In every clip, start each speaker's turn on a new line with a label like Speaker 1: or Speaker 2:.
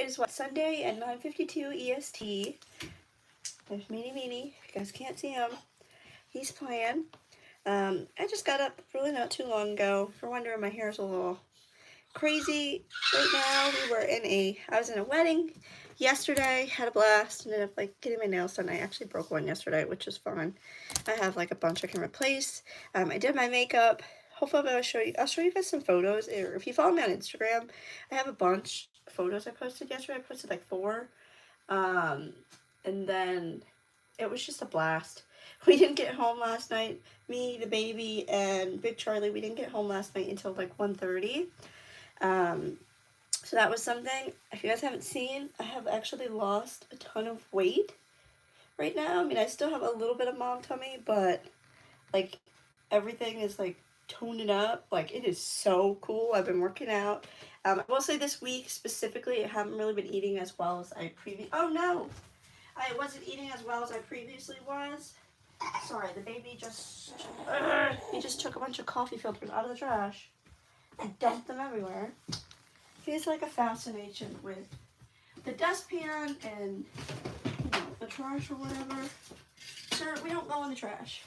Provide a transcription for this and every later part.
Speaker 1: is what, Sunday at 9:52 EST. There's Meanie. If you guys can't see him, he's playing. I just got up really not too long ago. If you're wondering, my hair's a little crazy right now. I was in a wedding yesterday, had a blast, ended up like getting my nails done. I actually broke one yesterday, which is fun. I have like a bunch I can replace. I did my makeup. Hopefully I'll show you guys some photos. Or if you follow me on Instagram, I have a bunch of photos I posted yesterday. I posted like 4. And then it was just a blast. We didn't get home last night. Me, the baby, and Big Charlie, we didn't get home last night until like 1:30. So that was something. If you guys haven't seen, I have actually lost a ton of weight right now. I mean, I still have a little bit of mom tummy, but like everything is like toning up. Like it is so cool. I've been working out. I will say this week specifically, I haven't really been eating as well as I I wasn't eating as well as I previously was. Sorry, the baby he just took a bunch of coffee filters out of the trash and dumped them everywhere. He has like a fascination with the dustpan and the trash or whatever. Sir, we don't go in the trash.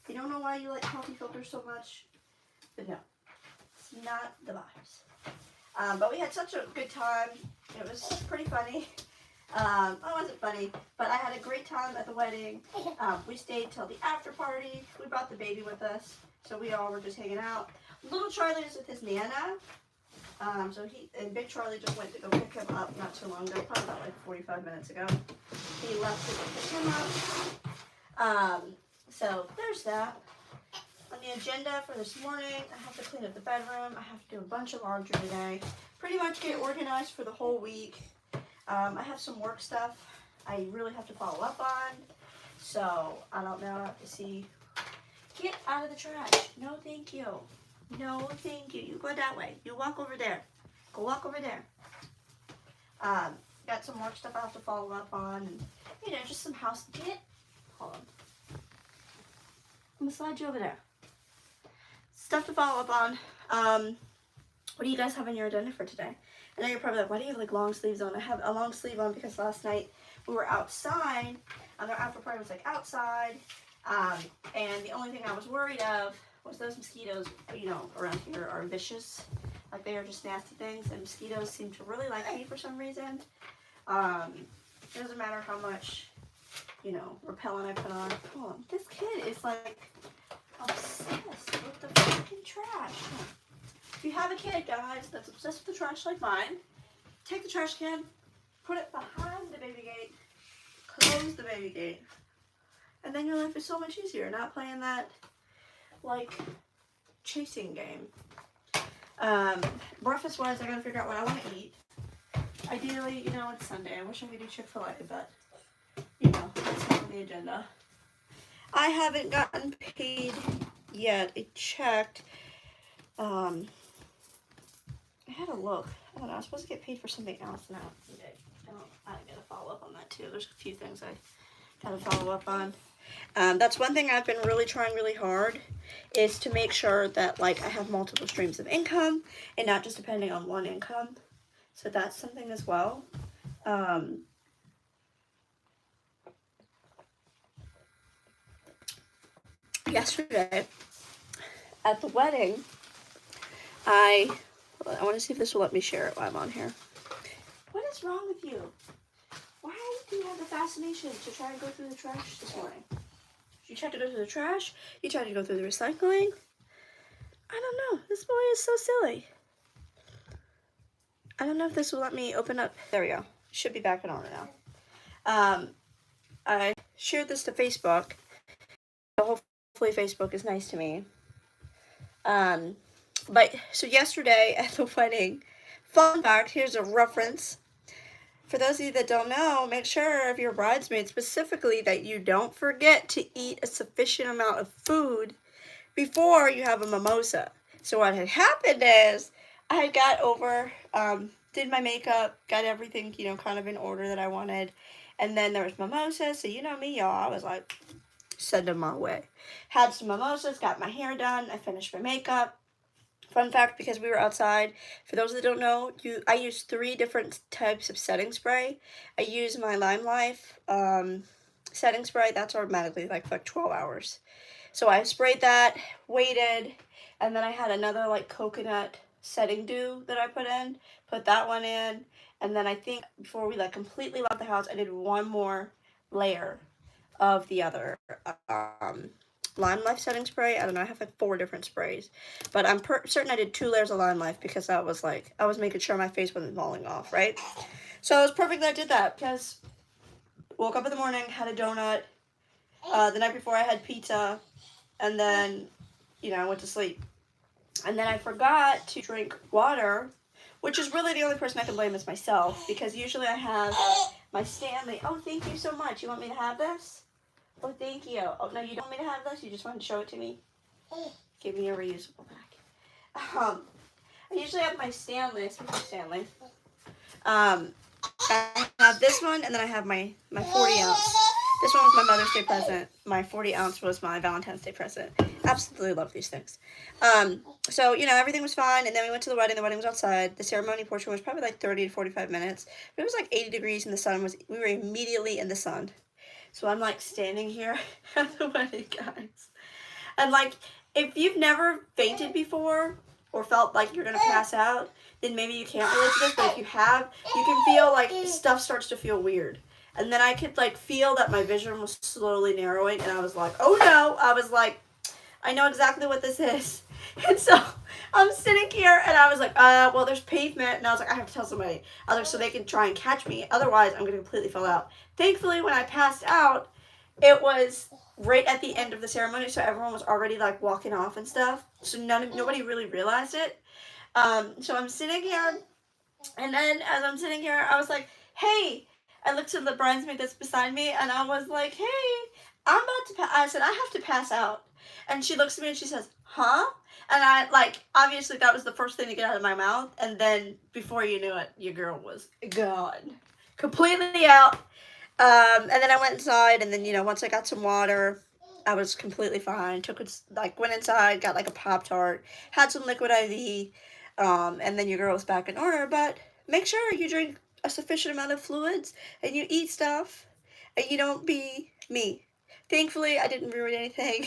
Speaker 1: I don't know why you like coffee filters so much, but no, it's not the vibes. But we had such a good time. It was pretty funny. It wasn't funny, but I had a great time at the wedding. We stayed till the after party. We brought the baby with us, so we all were just hanging out. Little Charlie was with his Nana. So Big Charlie just went to go pick him up not too long ago, probably about like 45 minutes ago. He left to go pick him up. So there's that. On the agenda for this morning, I have to clean up the bedroom. I have to do a bunch of laundry today. Pretty much get organized for the whole week. I have some work stuff I really have to follow up on. So I don't know. I have to see. Get out of the trash. No, thank you. No, thank you. You go that way. You walk over there. Go walk over there. Got some work stuff I have to follow up on. And, just some house. Hold on. I'm going to slide you over there. Stuff to follow up on. What do you guys have on your agenda for today? I know you're probably like, why do you have like long sleeves on? I have a long sleeve on because last night we were outside. Our after party was like outside. And the only thing I was worried of was those mosquitoes, around here are vicious. Like they are just nasty things, and mosquitoes seem to really like me for some reason. It doesn't matter how much, repellent I put on. Hold on. This kid is like obsessed with the freaking trash. If you have a kid, guys, that's obsessed with the trash like mine, take the trash can, put it behind the baby gate, close the baby gate, and then your life is so much easier, not playing that like chasing game. Breakfast wise, I gotta figure out what I want to eat. Ideally, it's Sunday. I wish I could do Chick-fil-A, but that's not on the agenda. I haven't gotten paid yet. I checked. I had a look. I don't know. I was supposed to get paid for something else now. I gotta follow up on that too. There's a few things I gotta follow up on. That's one thing I've been really trying really hard, is to make sure that like I have multiple streams of income and not just depending on one income. So that's something as well. Yesterday at the wedding, I want to see if this will let me share it while I'm on here. What is wrong with you? Why do you have the fascination to try and go through the trash this morning? You tried to go through the trash. You tried to go through the recycling. I don't know. This boy is so silly. I don't know if this will let me open up. There we go. Should be back on now. I shared this to Facebook. Hopefully Facebook is nice to me. But so yesterday at the wedding, fun fact, here's a reference. For those of you that don't know, make sure of your bridesmaids specifically that you don't forget to eat a sufficient amount of food before you have a mimosa. So what had happened is I had got over, did my makeup, got everything, kind of in order that I wanted. And then there was mimosas. So me, y'all, I was like, send them my way. Had some mimosas, got my hair done. I finished my makeup. Fun fact, because we were outside, for those that don't know, I use 3 different types of setting spray. I use my Lime Life setting spray. That's automatically like for 12 hours. So I sprayed that, waited, and then I had another like coconut setting dew that I put that one in, and then I think before we like completely left the house, I did one more layer of the other um, Lime Life setting spray. I don't know, I have like 4 different sprays, but I'm certain I did 2 layers of Lime Life because that was like, I was making sure my face wasn't falling off, right? So it was perfect that I did that because woke up in the morning, had a donut. The night before I had pizza, and then, I went to sleep. And then I forgot to drink water, which is really the only person I can blame is myself, because usually I have my Stanley. Oh, thank you so much. You want me to have this? Oh, thank you. Oh, no, you don't want me to have this? You just want to show it to me? Give me a reusable bag. I usually have my Stanley. Speaking of Stanley. I have this one, and then I have my 40 ounce. This one was my Mother's Day present. My 40 ounce was my Valentine's Day present. Absolutely love these things. So, everything was fine, and then we went to the wedding. The wedding was outside. The ceremony portion was probably like 30 to 45 minutes. But it was like 80 degrees, and we were immediately in the sun. So I'm like standing here at the wedding, guys. And like, if you've never fainted before or felt like you're going to pass out, then maybe you can't relate to this. But if you have, you can feel like stuff starts to feel weird. And then I could like feel that my vision was slowly narrowing, and I was like, oh no. I was like, I know exactly what this is. And so I'm sitting here, and I was like, well, there's pavement. And I was like, I have to tell somebody. I was like, so they can try and catch me. Otherwise, I'm going to completely fall out. Thankfully, when I passed out, it was right at the end of the ceremony, so everyone was already like walking off and stuff. So nobody really realized it. So I'm sitting here, and then as I'm sitting here, I was like, hey. I looked to the bridesmaid that's beside me, and I was like, hey, I'm about to I said, I have to pass out. And she looks at me and she says, huh? And I, like, obviously that was the first thing to get out of my mouth. And then before you knew it, your girl was gone. Completely out. And then I went inside, and then, once I got some water, I was completely fine. Went inside, got like a Pop-Tart, had some liquid IV, and then your girl was back in order. But make sure you drink a sufficient amount of fluids, and you eat stuff, and you don't be me. Thankfully, I didn't ruin anything.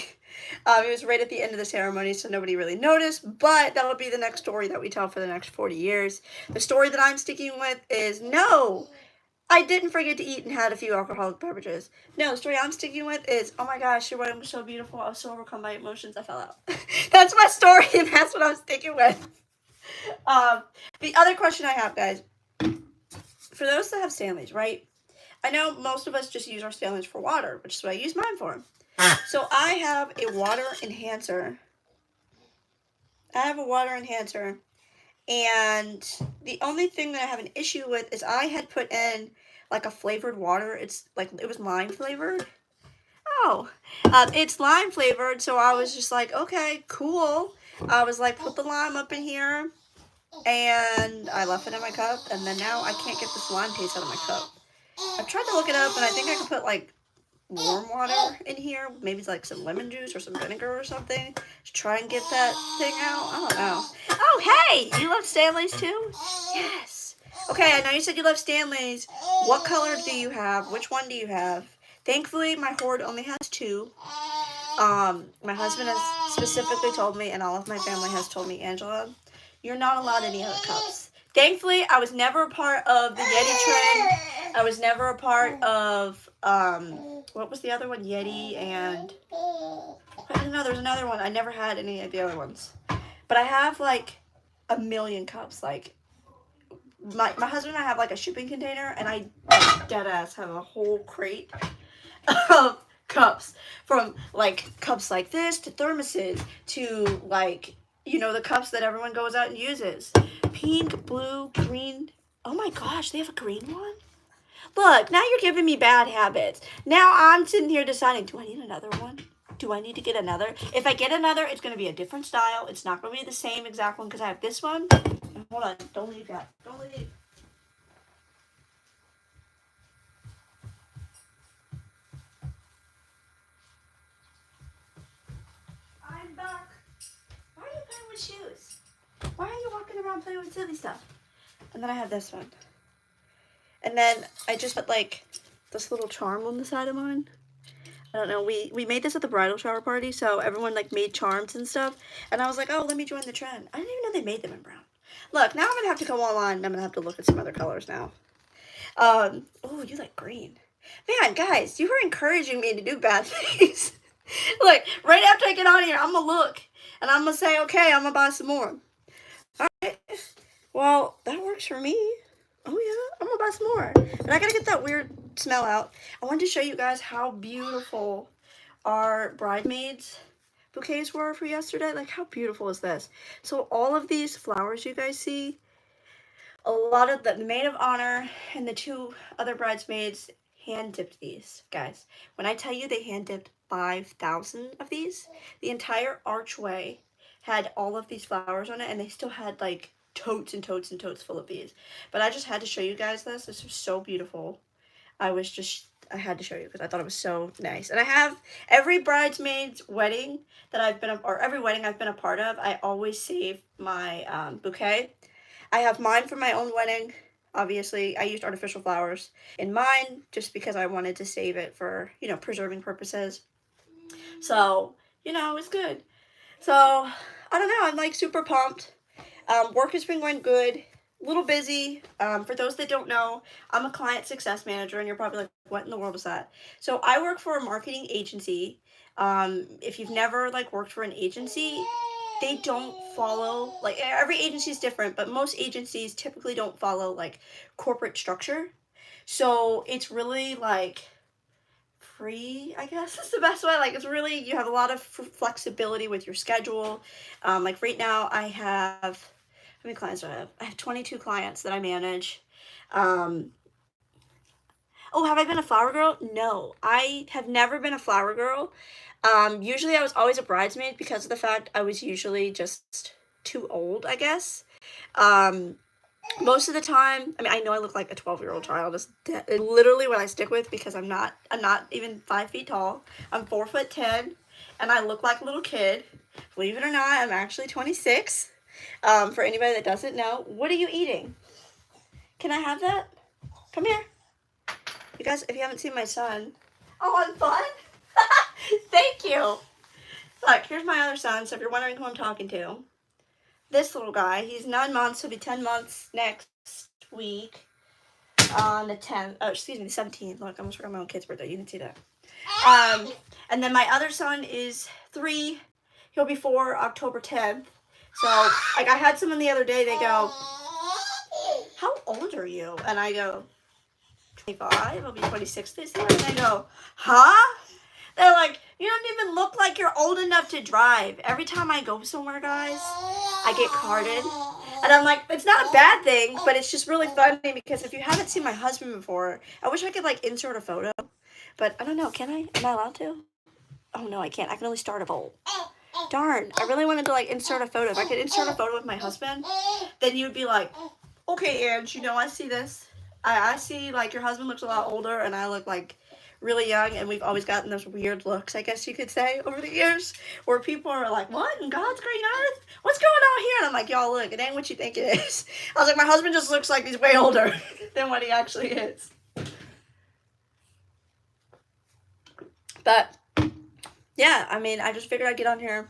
Speaker 1: It was right at the end of the ceremony, so nobody really noticed, but that'll be the next story that we tell for the next 40 years. The story that I'm sticking with is, no, I didn't forget to eat and had a few alcoholic beverages. No, the story I'm sticking with is, oh my gosh, your wedding was so beautiful. I was so overcome by emotions, I fell out. That's my story, and that's what I'm sticking with. The other question I have, guys, for those that have Stanleys, right? I know most of us just use our Stanleys for water, which is what I use mine for. So I have a water enhancer. And the only thing that I have an issue with is I had put in like a flavored water. It's like, it was lime flavored. Oh, it's lime flavored. So I was just like, okay, cool. I was like, put the lime up in here, and I left it in my cup. And then now I can't get this lime taste out of my cup. I've tried to look it up, and I think I could put like warm water in here. Maybe it's like some lemon juice or some vinegar or something to try and get that thing out. I don't know. Oh, hey! You love Stanleys too? Yes. Okay, I know you said you love Stanleys. What color do you have? Which one do you have? Thankfully, my hoard only has 2. My husband has specifically told me, and all of my family has told me, Angela, you're not allowed any other cups. Thankfully, I was never a part of the Yeti trend. I was never a part of, what was the other one? Yeti and, I don't know, there's another one. I never had any of the other ones. But I have, like, a million cups. Like, my husband and I have, like, a shipping container, and I, like, deadass have a whole crate of cups. From, like, cups like this to thermoses to, like, the cups that everyone goes out and uses. Pink, blue, green. Oh my gosh, they have a green one? Look, now you're giving me bad habits. Now I'm sitting here deciding, do I need another one? Do I need to get another? If I get another, it's going to be a different style. It's not going to be the same exact one because I have this one. Hold on. Don't leave yet. Don't leave. I'm back. Why are you playing with shoes? around playing with silly stuff. And then I have this one. And then I just put like this little charm on the side of mine. I don't know, we made this at the bridal shower party, so everyone like made charms and stuff. And I was like, oh, let me join the trend. I didn't even know they made them in brown. Look, now I'm gonna have to go online and I'm gonna have to look at some other colors now. Oh, you like green. Man, guys, you were encouraging me to do bad things. Like, right after I get on here, I'm gonna look and I'm gonna say, okay, I'm gonna buy some more. Alright. Well, that works for me. Oh yeah, I'm gonna buy some more. And I gotta get that weird smell out. I wanted to show you guys how beautiful our bridesmaids bouquets were for yesterday. Like, how beautiful is this? So all of these flowers you guys see, a lot of the maid of honor and the two other bridesmaids hand dipped these, guys. When I tell you they hand dipped 5,000 of these, the entire archway had all of these flowers on it, and they still had like totes and totes and totes full of these. But I just had to show you guys this. This was so beautiful. I had to show you because I thought it was so nice. And I have every bridesmaid's wedding that I've been, or every wedding I've been a part of, I always save my bouquet. I have mine for my own wedding. Obviously, I used artificial flowers in mine just because I wanted to save it for, you know, preserving purposes. So, you know, it's good. So, I don't know. I'm like super pumped. Work has been going good. A little busy. For those that don't know, I'm a client success manager, and you're probably like, what in the world is that? So I work for a marketing agency. If you've never like worked for an agency, they don't follow, like, every agency is different, but most agencies typically don't follow like corporate structure. So it's really like free, I guess is the best way. Like, it's really, you have a lot of flexibility with your schedule. Like right now I have, how many clients do I have? I have 22 clients that I manage. Oh, have I been a flower girl? No, I have never been a flower girl. Usually I was always a bridesmaid because of the fact I was usually just too old, I guess. Most of the time, I mean, I know I look like a 12-year-old child. It's literally what I stick with because I'm not even 5 feet tall. I'm 4'10", and I look like a little kid. Believe it or not, I'm actually 26. For anybody that doesn't know, what are you eating? Can I have that? Come here. You guys, if you haven't seen my son. Oh, I'm fun? Thank you. Look, here's my other son, so if you're wondering who I'm talking to. This little guy, he's 9 months, he'll be 10 months next week on the 10th, oh, excuse me, the 17th. Look, I almost forgot my own kid's birthday, you can see that. And then my other son is 3, he'll be 4 October 10th. So, like, I had someone the other day, they go, how old are you? And I go, 25, I'll be 26 this year. And they go, huh? They're like, you don't even look like you're old enough to drive. Every time I go somewhere, guys, I get carded. And I'm like, it's not a bad thing, but it's just really funny because if you haven't seen my husband before, I wish I could, like, insert a photo. But I don't know, can I? Am I allowed to? Oh, no, I can't. I can only start a poll. Darn, I really wanted to, like, insert a photo. If I could insert a photo with my husband, then you'd be like, okay, Ange, you know, I see this. I see, like, your husband looks a lot older, and I look, like, really young, and we've always gotten those weird looks, I guess you could say, over the years, where people are like, what in God's green earth? What's going on here? And I'm like, y'all, look, it ain't what you think it is. I was like, my husband just looks like he's way older than what he actually is. But, yeah, I mean, I just figured I'd get on here,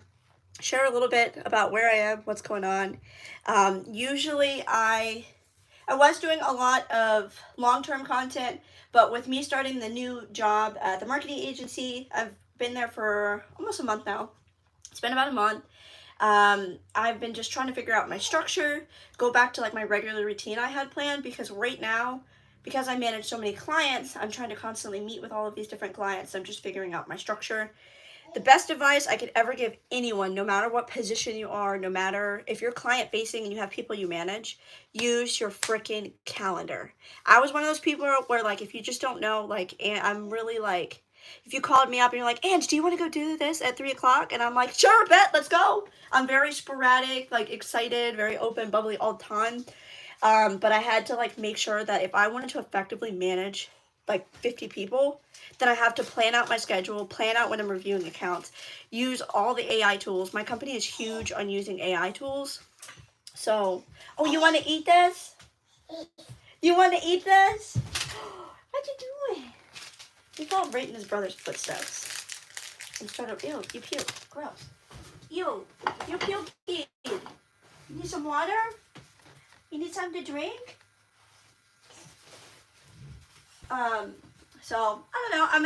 Speaker 1: share a little bit about where I am, what's going on. Usually I was doing a lot of long-term content, but with me starting the new job at the marketing agency, I've been there for almost a month now. It's been about a month. I've been just trying to figure out my structure, go back to like my regular routine I had planned, because right now, because I manage so many clients, I'm trying to constantly meet with all of these different clients. I'm just figuring out my structure. The best advice I could ever give anyone, no matter what position you are, no matter if you're client facing and you have people you manage, use your freaking calendar. I was one of those people where, like, if you just don't know, like, and I'm really like, if you called me up and you're like, Ange, do you want to go do this at 3 o'clock? And I'm like, sure, bet, let's go. I'm very sporadic, like excited, very open, bubbly all the time. But I had to like make sure that if I wanted to effectively manage like 50 people, then I have to plan out my schedule, plan out when I'm reviewing accounts, use all the AI tools. My company is huge on using AI tools. So, oh, you want to eat this? You want to eat this? What you doing? He fell right in his brother's footsteps. He's trying to, ew, you puke. Gross. Ew, you puke. You need some water? You need something to drink? So, I don't know. I'm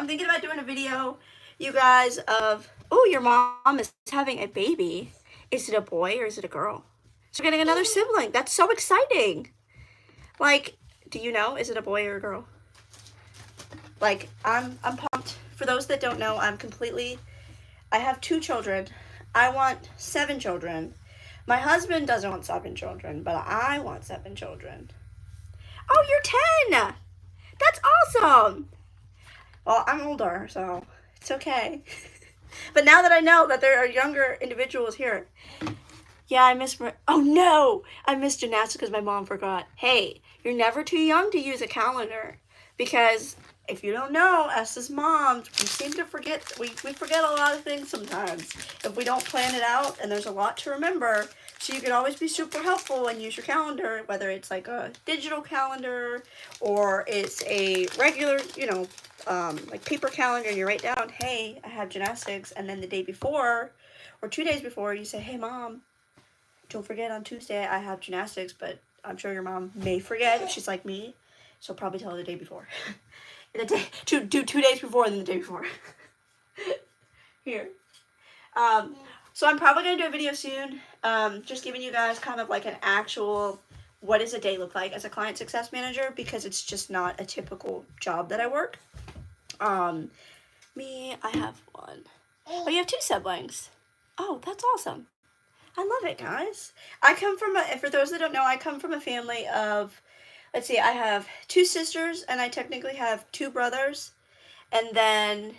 Speaker 1: thinking about doing a video, you guys, of, oh, your mom is having a baby. Is it a boy or is it a girl? So we're getting another sibling. That's so exciting. Like, do you know, is it a boy or a girl? Like, I'm pumped. For those that don't know, I have 2 children. I want 7 children. My husband doesn't want 7 children, but I want 7 children. Oh, you're 10! That's awesome! Well, I'm older, so it's okay. But now that I know that there are younger individuals here, yeah, oh no! I missed gymnastics because my mom forgot. Hey, you're never too young to use a calendar. Because if you don't know, us as moms, we seem to forget, we forget a lot of things sometimes if we don't plan it out, and there's a lot to remember. So you can always be super helpful and use your calendar, whether it's like a digital calendar or it's a regular, like paper calendar. You write down, hey, I have gymnastics, and then the day before or 2 days before, you say, hey, Mom, don't forget on Tuesday I have gymnastics, but I'm sure your mom may forget if she's like me. So probably tell her the day before. The day, 2 days before and then the day before. Here. So I'm probably going to do a video soon, just giving you guys kind of like an actual, what does a day look like as a client success manager, because it's just not a typical job that I work. Me, I have 1. Oh, you have 2 siblings. Oh, that's awesome. I love it, guys. For those that don't know, I come from a family of, let's see, I have 2 sisters, and I technically have 2 brothers, and then,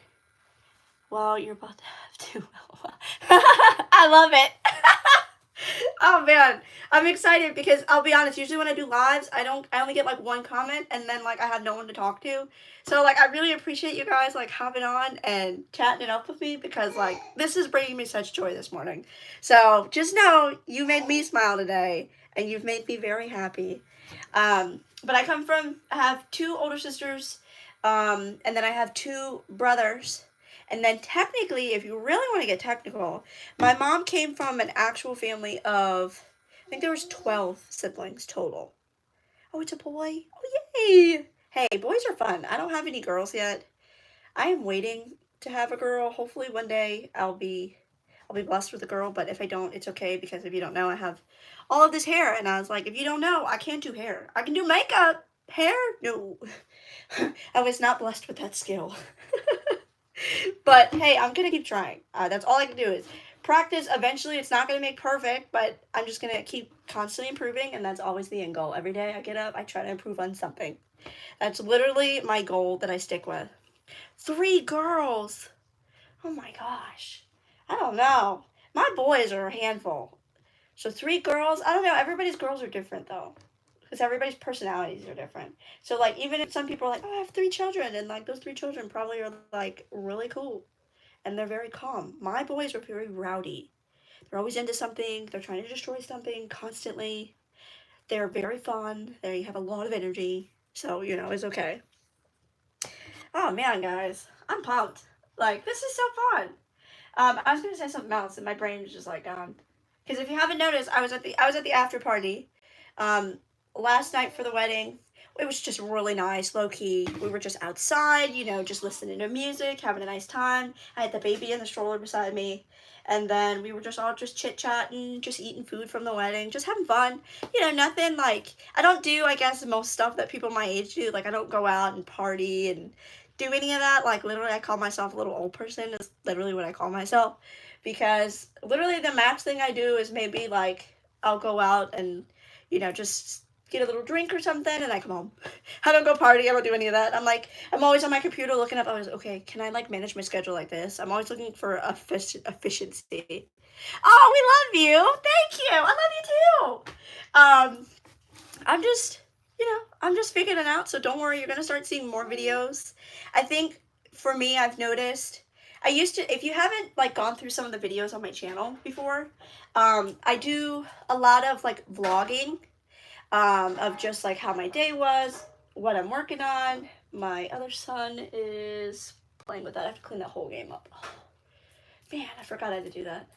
Speaker 1: well, you're about to have 2. I love it. Oh man, I'm excited because I'll be honest, usually when I do lives, I only get like 1 comment, and then like I have no one to talk to. So like I really appreciate you guys like hopping on and chatting it up with me, because like this is bringing me such joy this morning. So just know you made me smile today, and you've made me very happy. But I have 2 older sisters, and then I have 2 brothers. And then technically, if you really want to get technical, my mom came from an actual family of, I think there was 12 siblings total. Oh, it's a boy. Oh, yay. Hey, boys are fun. I don't have any girls yet. I am waiting to have a girl. Hopefully one day I'll be blessed with a girl, but if I don't, it's okay, because if you don't know, I have all of this hair, and I was like, if you don't know, I can't do hair. I can do makeup. Hair? No. I was not blessed with that skill. But hey, I'm gonna keep trying. That's all I can do is practice. Eventually, it's not gonna make perfect, but I'm just gonna keep constantly improving, and that's always the end goal. Every day I get up, I try to improve on something. That's literally my goal that I stick with. 3 girls. Oh my gosh. I don't know. My boys are a handful. So 3 girls, I don't know. Everybody's girls are different though, because everybody's personalities are different. So like, even if some people are like, oh, I have 3 children, and like those 3 children probably are like really cool, and they're very calm. My boys are very rowdy. They're always into something. They're trying to destroy something constantly. They're very fun. They have a lot of energy. So, it's okay. Oh man, guys, I'm pumped. Like, this is so fun. I was gonna say something else, and my brain is just like gone. Because if you haven't noticed, I was at the after party, last night for the wedding. It was just really nice, low key. We were just outside, just listening to music, having a nice time. I had the baby in the stroller beside me, and then we were just all just chit chatting, just eating food from the wedding, just having fun. Nothing like, I don't do, I guess, most stuff that people my age do. Like, I don't go out and party and do any of that. Like, literally, I call myself a little old person. Is literally what I call myself, because literally the max thing I do is maybe like I'll go out and just get a little drink or something, and I come home. I don't go party. I don't do any of that. I'm always on my computer looking up. Okay, can I like manage my schedule like this? I'm always looking for efficiency. Oh, we love you. Thank you. I love you too. I'm just figuring it out. So don't worry. You're gonna start seeing more videos. I think for me, I've noticed I used to, if you haven't like gone through some of the videos on my channel before, I do a lot of like vlogging, of just like how my day was, what I'm working on. My other son is playing with that. I have to clean that whole game up. Oh, man, I forgot I had to do that.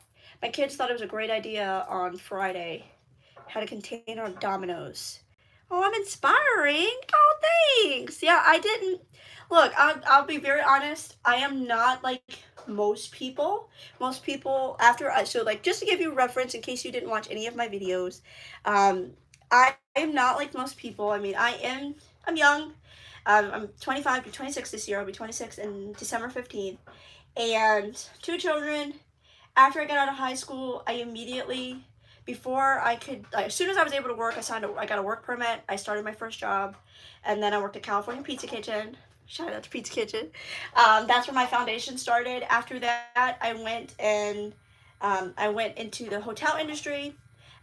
Speaker 1: My kids thought it was a great idea on Friday. Had a container of Dominoes. Oh, I'm inspiring. Oh, thanks. Yeah, I didn't. Look, I'll be very honest. I am not like most people. Most people, after I, so like, just to give you a reference in case you didn't watch any of my videos, um, I am not like most people. I mean, I'm young. I'm 25 to 26 this year. I'll be 26 in December 15th. And 2 children. After I got out of high school, I immediately, before I could, like, as soon as I was able to work, I got a work permit. I started my first job, and then I worked at California Pizza Kitchen. Shout out to Pizza Kitchen. That's where my foundation started. After that, I went into the hotel industry,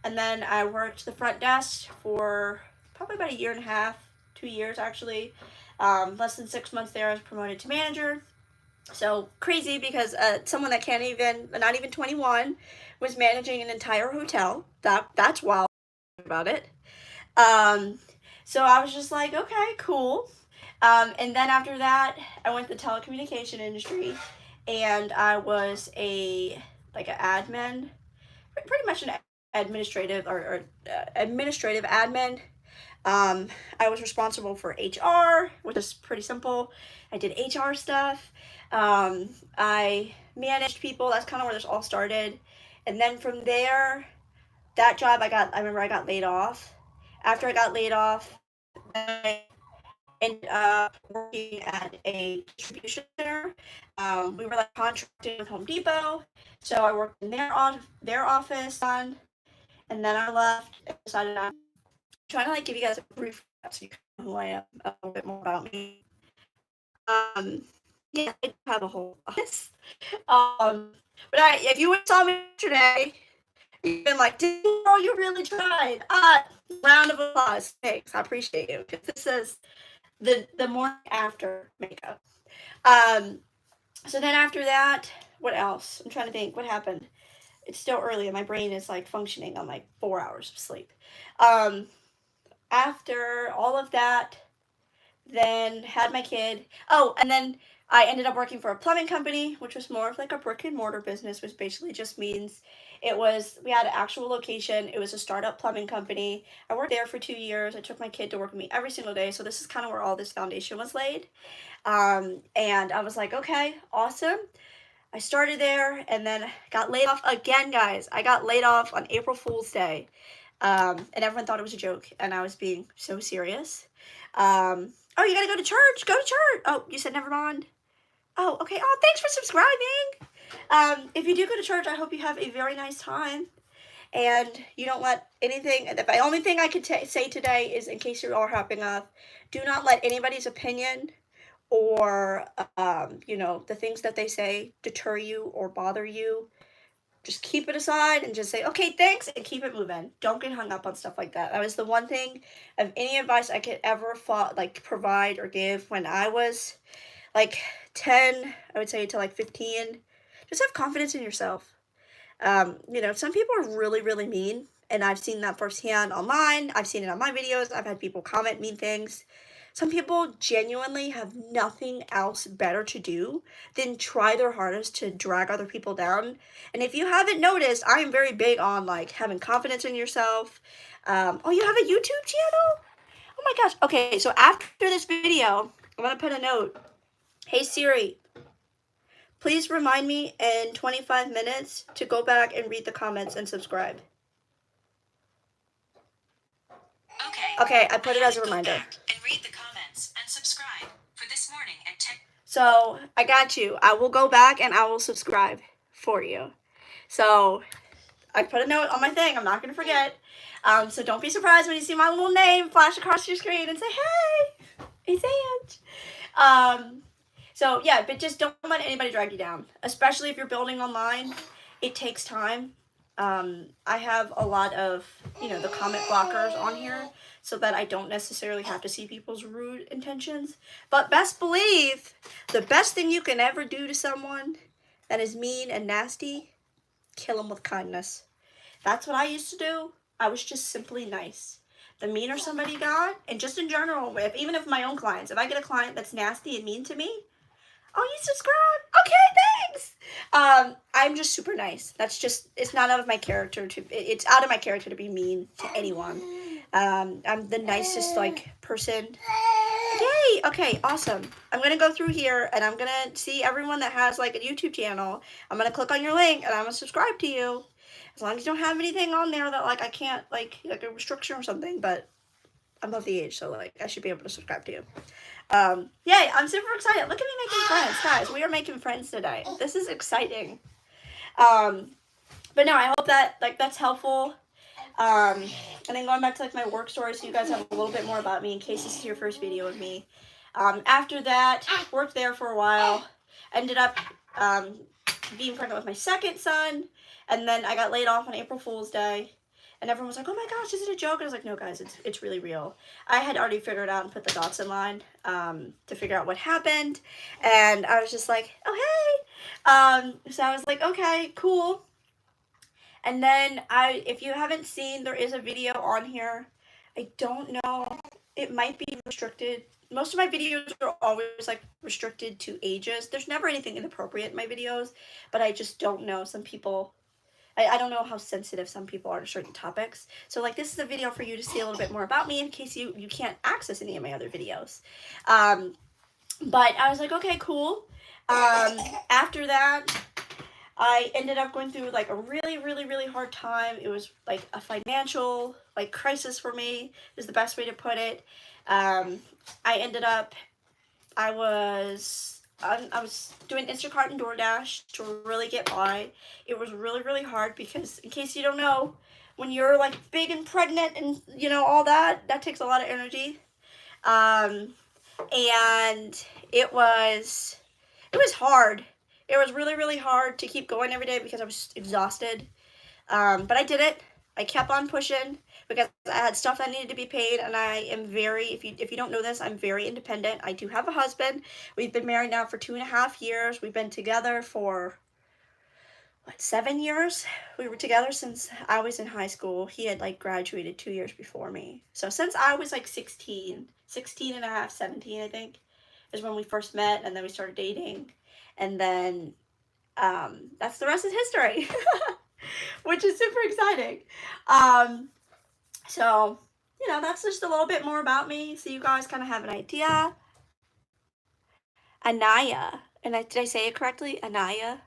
Speaker 1: and then I worked the front desk for probably about a year and a half, 2 years actually. Less than 6 months there, I was promoted to manager. So crazy because someone that can't even, not even 21, was managing an entire hotel. That's wild about it. Um, so I was just like, okay, cool. And then after that, I went to the telecommunication industry, and I was a like an admin, pretty much an administrative administrative admin. I was responsible for HR, which is pretty simple. I did HR stuff. I managed people. That's kind of where this all started. And then from there, that job I remember I got laid off. After I got laid off, I ended up working at a distribution center. We were like contracted with Home Depot. So I worked in their office and then I left and decided I'm trying to like give you guys a brief so you know who I am, a little bit more about me. Um, yeah, I do have a whole office. But if you saw me yesterday, you've been like, "Girl, you really tried." Round of applause. Thanks, I appreciate you. Because this is the morning after makeup. Um, so then after that, what else? I'm trying to think. What happened? It's still early, and my brain is like functioning on like 4 hours of sleep. Um, After all of that, then had my kid. Oh, and then I ended up working for a plumbing company, which was more of like a brick and mortar business, which basically just means we had an actual location. It was a startup plumbing company. I worked there for 2 years. I took my kid to work with me every single day. So this is kind of where all this foundation was laid. And I was like, okay, awesome. I started there and then got laid off again, guys. I got laid off on April Fool's Day. And everyone thought it was a joke, and I was being so serious. Oh, you gotta go to church. Go to church. Oh, you said never mind. Oh, okay. Oh, thanks for subscribing. If you do go to church, I hope you have a very nice time. And you don't let anything, the only thing I could say today is, in case you're all hopping up, do not let anybody's opinion or, the things that they say deter you or bother you. Just keep it aside and just say, okay, thanks, and keep it moving. Don't get hung up on stuff like that. That was the one thing of any advice I could ever provide or give when I was like 10, I would say, to like 15. Just have confidence in yourself. Some people are really, really mean, and I've seen that firsthand online. I've seen it on my videos. I've had people comment mean things. Some people genuinely have nothing else better to do than try their hardest to drag other people down. And if you haven't noticed, I am very big on like having confidence in yourself. Oh, you have a YouTube channel? Oh my gosh. Okay, so after this video, I'm gonna put a note. Hey Siri, please remind me in 25 minutes to go back and read the comments and subscribe. Okay, I put it as a reminder. And read the comments and subscribe for this morning at 10. So I got you. I will go back and I will subscribe for you. So I put a note on my thing. I'm not going to forget. So don't be surprised when you see my little name flash across your screen and say, hey, it's Ange. So yeah, but just don't let anybody drag you down, especially if you're building online. It takes time. I have a lot of, the comment blockers on here so that I don't necessarily have to see people's rude intentions. But best believe, the best thing you can ever do to someone that is mean and nasty, kill them with kindness. That's what I used to do. I was just simply nice. The meaner somebody got, and just in general, even if my own clients, if I get a client that's nasty and mean to me, oh, you subscribe? Okay, thanks. I'm just super nice. That's just, it's not out of my character to, it's out of my character to be mean to anyone. I'm the nicest, like, person. Yay! Okay, awesome. I'm gonna go through here and I'm gonna see everyone that has, like, a YouTube channel. I'm gonna click on your link and I'm gonna subscribe to you. As long as you don't have anything on there that, like, I can't, like a restriction or something, but I'm of the age, so, like, I should be able to subscribe to you. Yay, I'm super excited. Look at me making friends, guys. We are making friends today. This is exciting. But no, I hope that, like, that's helpful. And then going back to, like, my work story, so you guys have a little bit more about me in case this is your first video of me. After that, worked there for a while. Ended up being pregnant with my second son. And then I got laid off on April Fool's Day. And everyone was like, oh my gosh, is it a joke? And I was like, no, guys, it's really real. I had already figured out and put the dots in line to figure out what happened. And I was just like, oh, hey. So I was like, okay, cool. And then if you haven't seen, there is a video on here. I don't know. It might be restricted. Most of my videos are always, like, restricted to ages. There's never anything inappropriate in my videos, but I just don't know. Some people, I don't know how sensitive some people are to certain topics. So, like, this is a video for you to see a little bit more about me in case you can't access any of my other videos. But I was like, okay, cool. After that, I ended up going through, like, a really, really, really hard time. It was, like, a financial, like, crisis for me, is the best way to put it. I ended up, I was doing Instacart and DoorDash to really get by. It was really, really hard because, in case you don't know, when you're, like, big and pregnant and, you know, all that takes a lot of energy. And it was hard. It was really, really hard to keep going every day because I was exhausted. But I did it. I kept on pushing because I had stuff that needed to be paid, and I am very, if you don't know this, I'm very independent. I do have a husband. We've been married now for 2.5 years. We've been together for, what, 7 years? We were together since I was in high school. He had, like, graduated 2 years before me. So since I was, like, 16 and a half, 17, I think, is when we first met, and then we started dating. And then that's the rest is history, which is super exciting. So, you know, that's just a little bit more about me, so you guys kind of have an idea. Anaya, and did I say it correctly? Anaya?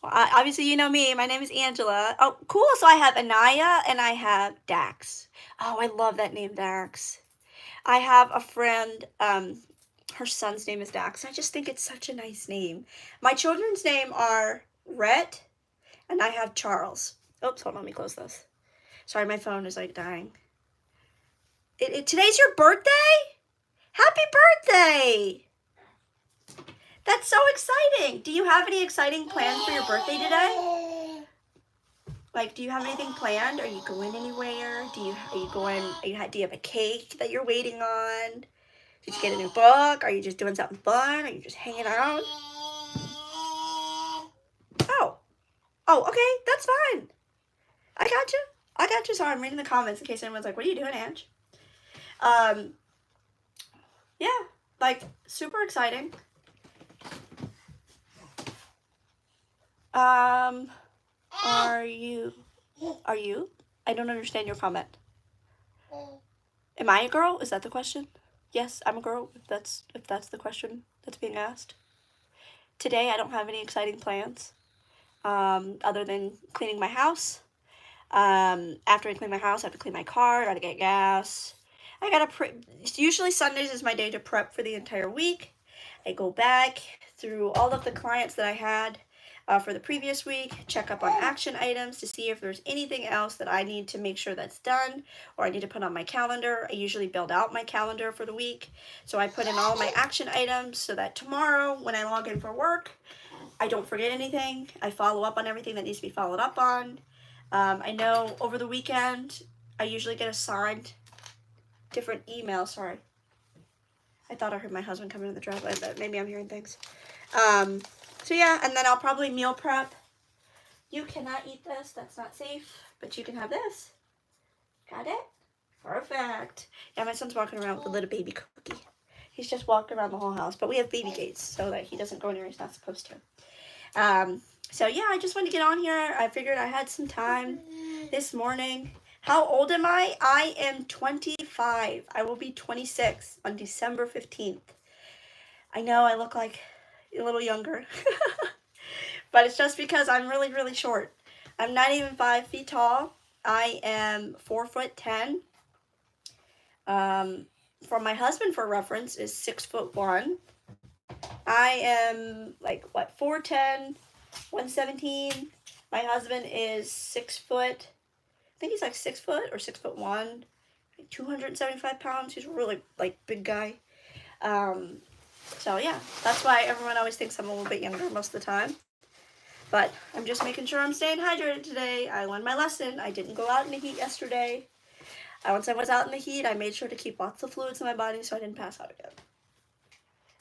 Speaker 1: Well, obviously you know me. My name is Angela. Oh, cool. So I have Anaya and I have Dax. Oh, I love that name, Dax. I have a friend, her son's name is Dax. I just think it's such a nice name. My children's name are Rhett, and I have Charles. Oops, hold on, let me close this. Sorry, my phone is, like, dying. Today's your birthday? Happy birthday! That's so exciting. Do you have any exciting plans for your birthday today? Like, do you have anything planned? Are you going anywhere? Do you have a cake that you're waiting on? Did you get a new book? Are you just doing something fun? Are you just hanging out? Oh, okay, that's fine. I got you. Sorry, I'm reading the comments in case anyone's like, what are you doing, Ange? Yeah, like, super exciting. Are you? I don't understand your comment. Am I a girl? Is that the question? Yes, I'm a girl, if that's the question that's being asked. Today, I don't have any exciting plans, other than cleaning my house. After I clean my house, I have to clean my car, I gotta get gas. Usually Sundays is my day to prep for the entire week. I go back through all of the clients that I had for the previous week, check up on action items to see if there's anything else that I need to make sure that's done or I need to put on my calendar. I usually build out my calendar for the week, so I put in all of my action items so that tomorrow when I log in for work, I don't forget anything. I follow up on everything that needs to be followed up on. I know over the weekend, I usually get assigned different emails. Sorry. I thought I heard my husband coming in the driveway, but maybe I'm hearing things. So yeah, and then I'll probably meal prep. You cannot eat this. That's not safe. But you can have this. Got it? Perfect. Yeah, my son's walking around with a little baby cookie. He's just walking around the whole house. But we have baby gates so that he doesn't go anywhere he's not supposed to. So yeah, I just wanted to get on here. I figured I had some time this morning. How old am I? I am 25. I will be 26 on December 15th. I know I look like a little younger. But it's just because I'm really, really short. I'm not even 5 feet tall. I am 4'10". For my husband, for reference, is 6'1". I am like what, 4'10", 117. My husband is 6 foot. I think he's like 6 foot or 6'1", 275 pounds. He's a really like big guy. So yeah, that's why everyone always thinks I'm a little bit younger most of the time. But I'm just making sure I'm staying hydrated today. I learned my lesson. I didn't go out in the heat yesterday. Once I was out in the heat, I made sure to keep lots of fluids in my body so I didn't pass out again.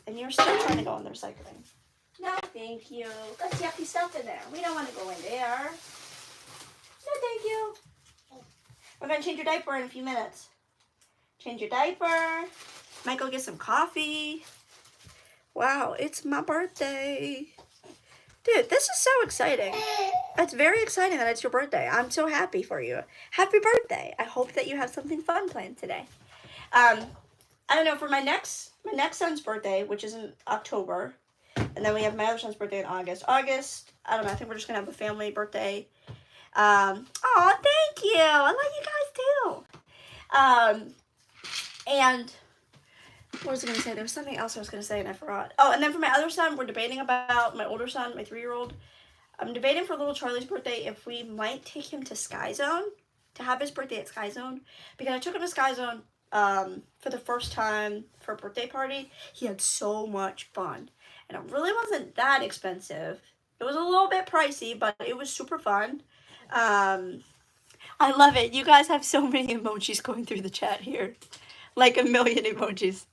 Speaker 1: And you're still trying to go in there cycling. No, thank you. That's yucky stuff in there. We don't want to go in there. No, thank you. We're going to change your diaper in a few minutes. Change your diaper. Might go get some coffee. Wow, it's my birthday. Dude, this is so exciting. It's very exciting that it's your birthday. I'm so happy for you. Happy birthday. I hope that you have something fun planned today. I don't know, for my next son's birthday, which is in October, and then we have my other son's birthday in August. August, I don't know, I think we're just going to have a family birthday. Oh, thank you. I love you guys too. And what was I going to say? There was something else I was going to say and I forgot. Oh, and then for my other son, we're debating about my older son, my 3-year-old. I'm debating for little Charlie's birthday if we might take him to Sky Zone, to have his birthday at Sky Zone. Because I took him to Sky Zone for the first time for a birthday party. He had so much fun. And it really wasn't that expensive. It was a little bit pricey, but it was super fun. I love it. You guys have so many emojis going through the chat here. Like a million emojis.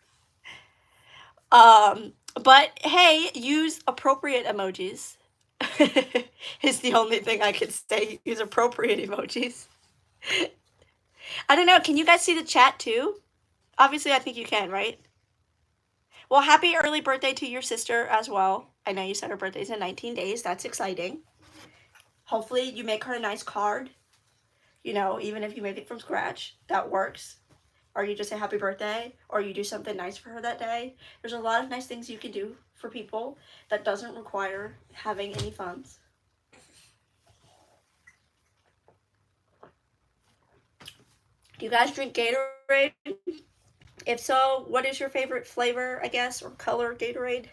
Speaker 1: But hey, use appropriate emojis. Is the only thing I could say. Use appropriate emojis. I don't know. Can you guys see the chat too? Obviously, I think you can, right? Well, happy early birthday to your sister as well. I know you said her birthday's in 19 days. That's exciting. Hopefully, you make her a nice card. You know, even if you make it from scratch, that works. Or you just say happy birthday, or you do something nice for her that day. There's a lot of nice things you can do for people that doesn't require having any funds. Do you guys drink Gatorade? If so, what is your favorite flavor, I guess, or color of Gatorade?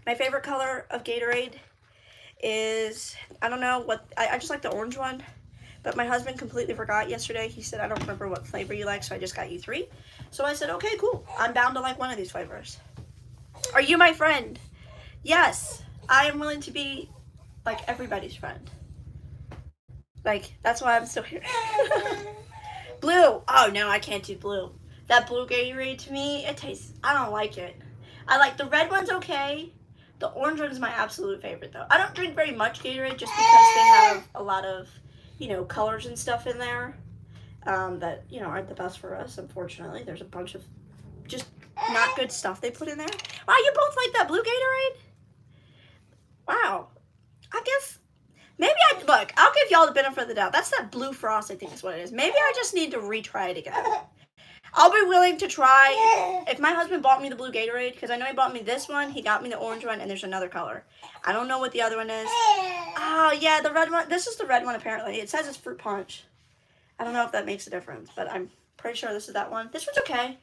Speaker 1: My favorite color of Gatorade is, I don't know what, I just like the orange one. But my husband completely forgot yesterday. He said, I don't remember what flavor you like, so I just got you 3. So I said, okay, cool. I'm bound to like one of these flavors. Are you my friend? Yes. I am willing to be, like, everybody's friend. Like, that's why I'm still here. Blue. Oh, no, I can't do blue. That blue Gatorade, to me, it tastes, I don't like it. I like the red one's okay. The orange one is my absolute favorite, though. I don't drink very much Gatorade just because they have a lot of, you know, colors and stuff in there that, you know, aren't the best for us, unfortunately. There's a bunch of just not good stuff they put in there. Wow, you both like that blue Gatorade? Wow. I guess, maybe look, I'll give y'all the benefit of the doubt. That's that blue frost, I think is what it is. Maybe I just need to retry it again. I'll be willing to try, if my husband bought me the blue Gatorade, because I know he bought me this one, he got me the orange one, and there's another color. I don't know what the other one is. Oh, yeah, the red one. This is the red one, apparently. It says it's fruit punch. I don't know if that makes a difference, but I'm pretty sure this is that one. This one's okay.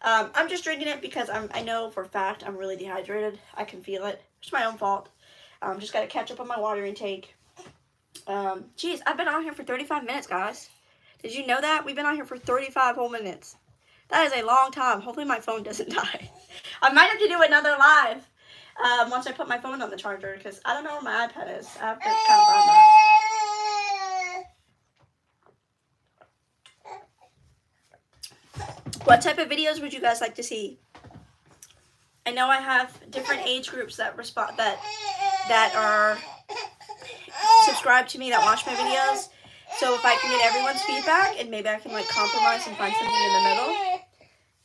Speaker 1: I'm just drinking it because I know for a fact I'm really dehydrated. I can feel it. It's my own fault. Just got to catch up on my water intake. Geez, I've been on here for 35 minutes, guys. Did you know that? We've been on here for 35 whole minutes. That is a long time. Hopefully my phone doesn't die. I might have to do another live once I put my phone on the charger because I don't know where my iPad is. I have to kind of find that. What type of videos would you guys like to see? I know I have different age groups that respond that are subscribed to me, that watch my videos. So if I can get everyone's feedback and maybe I can like compromise and find something in the middle.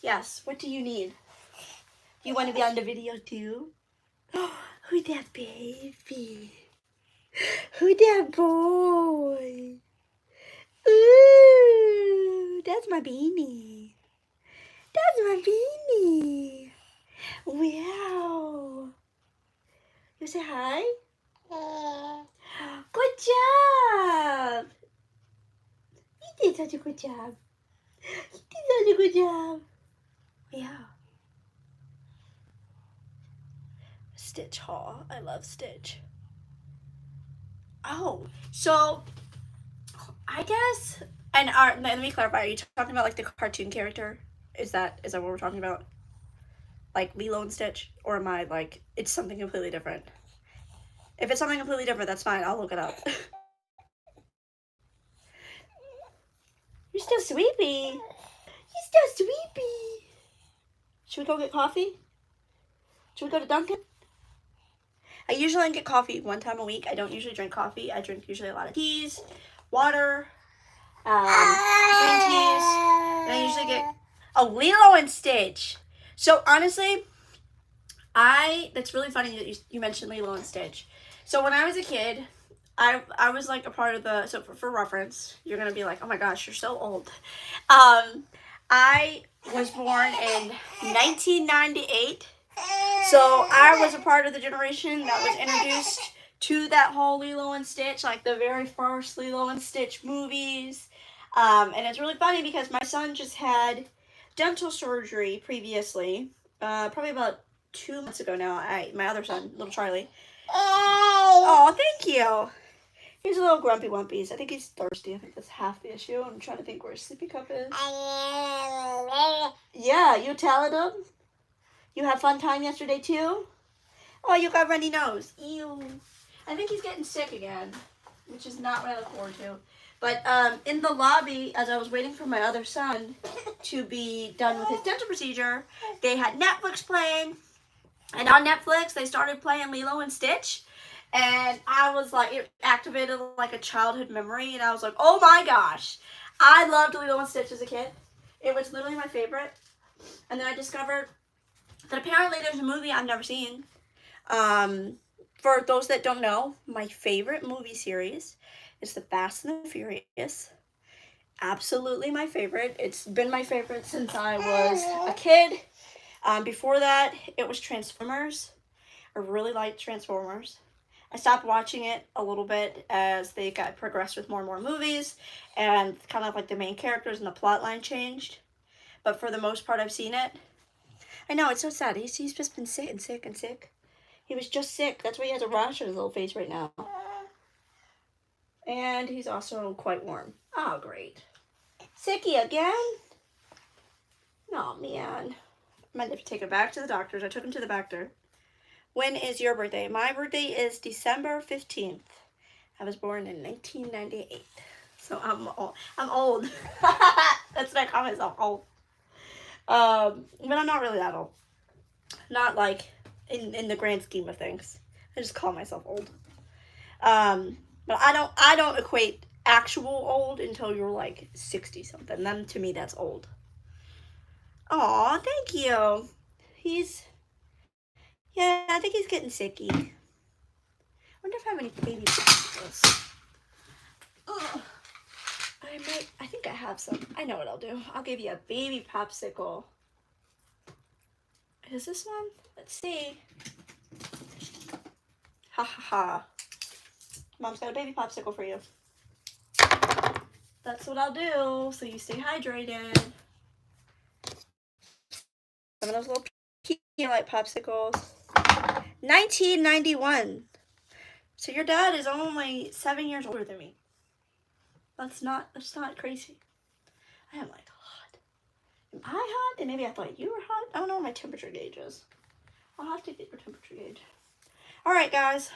Speaker 1: Yes. What do you need? You want to be on the video too? Who that baby? Who that boy? Ooh, that's my beanie. That's my beanie. Wow. You say hi? Good job. You did such a good job. You did such a good job. Yeah. Stitch haul. I love Stitch. Oh, so I guess, and let me clarify. Are you talking about like the cartoon character? Is that what we're talking about? Like Lilo and Stitch, or am I like it's something completely different? If it's something completely different, that's fine. I'll look it up. You're still sleepy. You're still sleepy. Should we go get coffee? Should we go to Dunkin'? I usually get coffee one time a week. I don't usually drink coffee. I drink usually a lot of teas, water, green teas. And I usually get Lilo and Stitch. So honestly, that's really funny that you mentioned Lilo and Stitch. So when I was a kid, I was like a part of the, so for reference, you're going to be like, oh my gosh, you're so old. I was born in 1998. So I was a part of the generation that was introduced to that whole Lilo and Stitch, like the very first Lilo and Stitch movies. And it's really funny because my son just had dental surgery previously, probably about 2 months ago now. My other son, little Charlie. Oh, thank you. He's a little grumpy wumpies. I think he's thirsty. I think that's half the issue. I'm trying to think where his sleepy cup is. Yeah, you telling him? You had fun time yesterday too? Oh, you got runny nose. Ew. I think he's getting sick again, which is not what I look forward to. But in the lobby, as I was waiting for my other son to be done with his dental procedure, they had Netflix playing. And on Netflix, they started playing Lilo and Stitch. And I was like, it activated like a childhood memory. And I was like, oh my gosh. I loved Lilo and Stitch as a kid. It was literally my favorite. And then I discovered that apparently there's a movie I've never seen. For those that don't know, my favorite movie series is The Fast and the Furious. Absolutely my favorite. It's been my favorite since I was a kid. Before that, it was Transformers. I really liked Transformers. I stopped watching it a little bit as they got progressed with more and more movies, and kind of like the main characters and the plot line changed. But for the most part, I've seen it. I know, it's so sad. He's just been sick and sick and sick. He was just sick. That's why he has a rash on his little face right now. And he's also quite warm. Oh, great. Sicky again? Oh, man. I might have to take him back to the doctors. I took him to the doctor. When is your birthday? My birthday is December 15th. I was born in 1998. So I'm old. That's what I call myself, old. But I'm not really that old. Not like in the grand scheme of things. I just call myself old. But I don't equate actual old until you're like 60 something. Then to me that's old. Aw, thank you. Yeah, I think he's getting sicky. I wonder if I have any baby popsicles. Oh, I think I have some. I know what I'll do. I'll give you a baby popsicle. Is this one? Let's see. Ha ha ha. Mom's got a baby popsicle for you. That's what I'll do, so you stay hydrated. Some of those little Pedialyte popsicles. 1991. So your dad is only 7 years older than me. That's not crazy. I am like hot. Am I hot? And maybe I thought you were hot. I don't know what my temperature gauge is. I'll have to get your temperature gauge. Alright guys.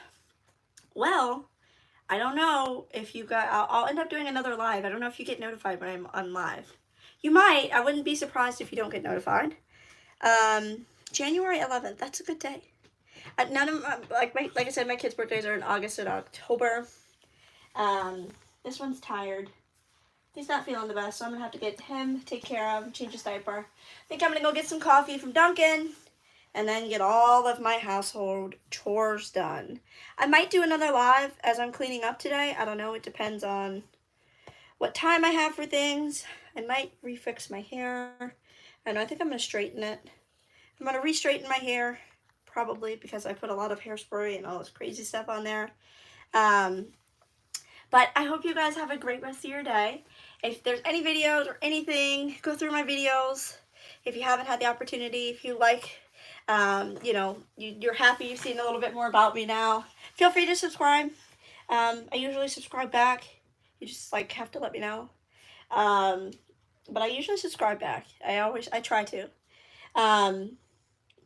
Speaker 1: Well, I don't know if you got, I'll end up doing another live. I don't know if you get notified when I'm on live. You might. I wouldn't be surprised if you don't get notified. January 11th. That's a good day. None of my, like I said, my kids' birthdays are in August and October. This one's tired. He's not feeling the best, so I'm gonna have to get him, take care of, change his diaper. I think I'm gonna go get some coffee from Dunkin', and then get all of my household chores done. I might do another live as I'm cleaning up today. I don't know. It depends on what time I have for things. I might refix my hair. I think I'm gonna straighten it. I'm gonna re-straighten my hair, probably, because I put a lot of hairspray and all this crazy stuff on there. But I hope you guys have a great rest of your day. If there's any videos or anything, go through my videos. If you haven't had the opportunity, if you like, you know, you're happy you've seen a little bit more about me now, feel free to subscribe. I usually subscribe back. You just like have to let me know. But I usually subscribe back. I try to.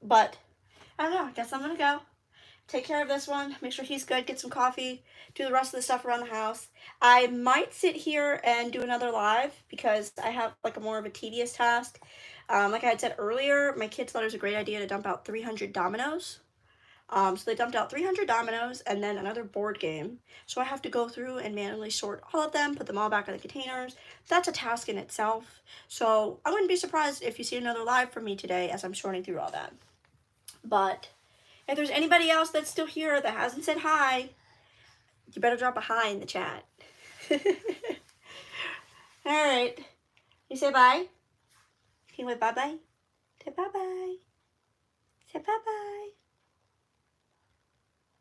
Speaker 1: But I don't know. I guess I'm gonna go take care of this one, make sure he's good, get some coffee, do the rest of the stuff around the house. I might sit here and do another live because I have like a more of a tedious task. Like I had said earlier, my kids thought it was a great idea to dump out 300 dominoes. So they dumped out 300 dominoes and then another board game. So I have to go through and manually sort all of them, put them all back in the containers. That's a task in itself. So I wouldn't be surprised if you see another live from me today as I'm sorting through all that. But if there's anybody else that's still here that hasn't said hi, you better drop a hi in the chat. Alright. You say bye? Can you wave bye-bye? Say bye-bye. Say bye-bye.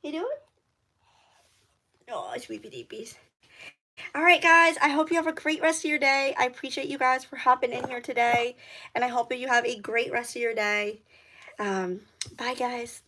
Speaker 1: You do it? Oh, sweepy deepies. Alright guys, I hope you have a great rest of your day. I appreciate you guys for hopping in here today. And I hope that you have a great rest of your day. Bye guys.